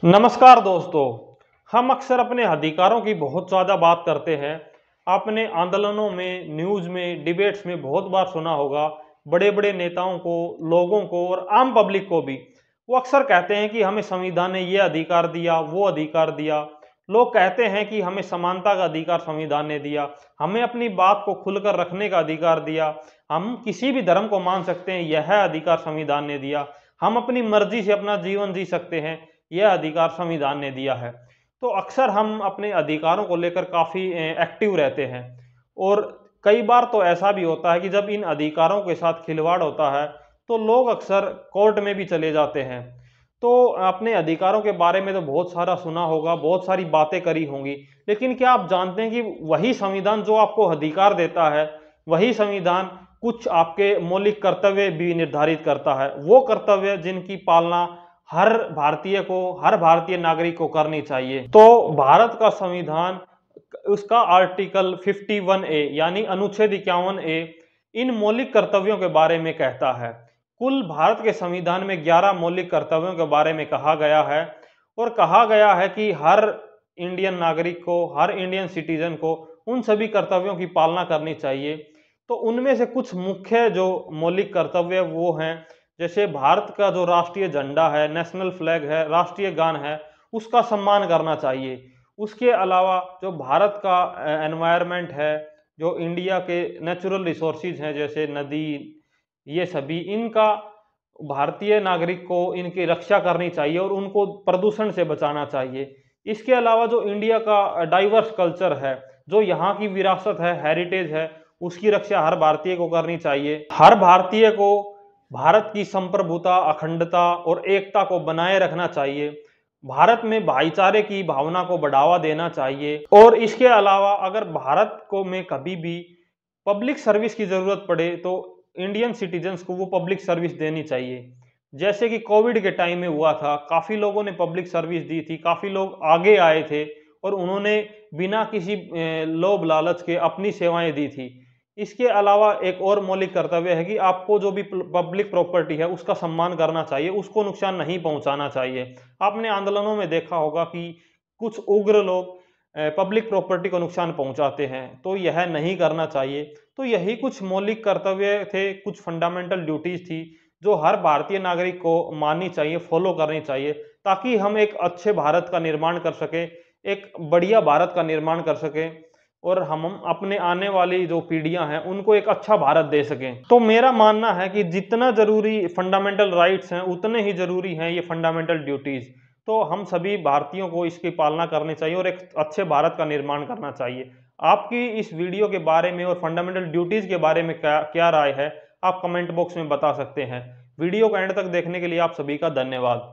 नमस्कार दोस्तों। हम अक्सर अपने अधिकारों की बहुत ज़्यादा बात करते हैं। आपने आंदोलनों में, न्यूज़ में, डिबेट्स में बहुत बार सुना होगा, बड़े बड़े नेताओं को, लोगों को और आम पब्लिक को भी। वो अक्सर कहते हैं कि हमें संविधान ने ये अधिकार दिया, वो अधिकार दिया। लोग कहते हैं कि हमें समानता का अधिकार संविधान ने दिया, हमें अपनी बात को खुलकर रखने का अधिकार दिया, हम किसी भी धर्म को मान सकते हैं, यह अधिकार संविधान ने दिया, हम अपनी मर्जी से अपना जीवन जी सकते हैं, यह अधिकार संविधान ने दिया है। तो अक्सर हम अपने अधिकारों को लेकर काफ़ी एक्टिव रहते हैं और कई बार तो ऐसा भी होता है कि जब इन अधिकारों के साथ खिलवाड़ होता है तो लोग अक्सर कोर्ट में भी चले जाते हैं। तो अपने अधिकारों के बारे में तो बहुत सारा सुना होगा, बहुत सारी बातें करी होंगी, लेकिन क्या आप जानते हैं कि वही संविधान जो आपको अधिकार देता है, वही संविधान कुछ आपके मौलिक कर्तव्य भी निर्धारित करता है। वो कर्तव्य जिनकी पालना हर भारतीय नागरिक को करनी चाहिए। तो भारत का संविधान, उसका आर्टिकल 51 ए यानी अनुच्छेद 51 ए इन मौलिक कर्तव्यों के बारे में कहता है। कुल भारत के संविधान में 11 मौलिक कर्तव्यों के बारे में कहा गया है और कहा गया है कि हर इंडियन नागरिक को, हर इंडियन सिटीजन को उन सभी कर्तव्यों की पालना करनी चाहिए। तो उनमें से कुछ मुख्य जो मौलिक कर्तव्य वो हैं, जैसे भारत का जो राष्ट्रीय झंडा है, नेशनल फ्लैग है, राष्ट्रीय गान है, उसका सम्मान करना चाहिए। उसके अलावा जो भारत का एनवायरनमेंट है, जो इंडिया के नेचुरल रिसोर्सेज हैं जैसे नदी, ये सभी इनका भारतीय नागरिक को इनकी रक्षा करनी चाहिए और उनको प्रदूषण से बचाना चाहिए। इसके अलावा जो इंडिया का डाइवर्स कल्चर है, जो यहाँ की विरासत है, हेरिटेज है, उसकी रक्षा हर भारतीय को करनी चाहिए। हर भारतीय को भारत की संप्रभुता, अखंडता और एकता को बनाए रखना चाहिए। भारत में भाईचारे की भावना को बढ़ावा देना चाहिए और इसके अलावा अगर भारत को में कभी भी पब्लिक सर्विस की ज़रूरत पड़े तो इंडियन सिटीजन्स को वो पब्लिक सर्विस देनी चाहिए। जैसे कि कोविड के टाइम में हुआ था, काफ़ी लोगों ने पब्लिक सर्विस दी थी, काफ़ी लोग आगे आए थे और उन्होंने बिना किसी लोभ लालच के अपनी सेवाएं दी थी। इसके अलावा एक और मौलिक कर्तव्य है कि आपको जो भी पब्लिक प्रॉपर्टी है उसका सम्मान करना चाहिए, उसको नुकसान नहीं पहुंचाना चाहिए। आपने आंदोलनों में देखा होगा कि कुछ उग्र लोग पब्लिक प्रॉपर्टी को नुकसान पहुंचाते हैं, तो यह नहीं करना चाहिए। तो यही कुछ मौलिक कर्तव्य थे, कुछ फंडामेंटल ड्यूटीज थी जो हर भारतीय नागरिक को माननी चाहिए, फॉलो करनी चाहिए, ताकि हम एक अच्छे भारत का निर्माण कर सके, एक बढ़िया भारत का निर्माण कर सके और हम अपने आने वाली जो पीढ़ियां हैं उनको एक अच्छा भारत दे सकें। तो मेरा मानना है कि जितना जरूरी फंडामेंटल राइट्स हैं उतने ही जरूरी हैं ये फंडामेंटल ड्यूटीज। तो हम सभी भारतीयों को इसकी पालना करनी चाहिए और एक अच्छे भारत का निर्माण करना चाहिए। आपकी इस वीडियो के बारे में और फंडामेंटल ड्यूटीज के बारे में क्या क्या राय है, आप कमेंट बॉक्स में बता सकते हैं। वीडियो को एंड तक देखने के लिए आप सभी का धन्यवाद।